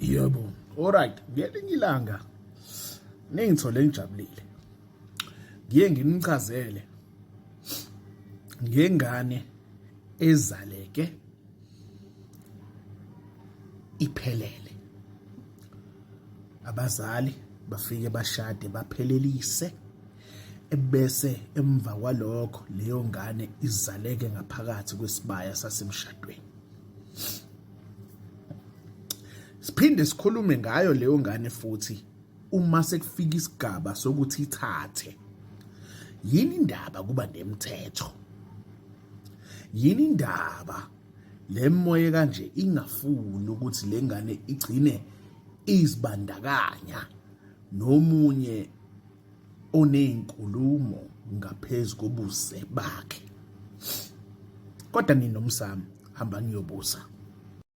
Yebo, alright, ngelinye ilanga nengithole ngijabulile. Ngiye ngimchazele ngengane ezaleke iphelele. Abazali bafike bashade baphelelise, ebese emva kwalokho leyo ngane izaleke ngaphakathi kwesibaya sasemshadweni. Siphinde sikhulume ngayo leyo ngane futhi uma sekufika isigaba sokuthi ithathe. Yini indaba kuba nemithetho? Yini indaba lemoya kanje ingafuni ukuthi lengane igcine izibandakanya nomunye onezinkulumo ngaphezulu kobuze bakhe? Kodwa ninomsamo, hamba niyobuza.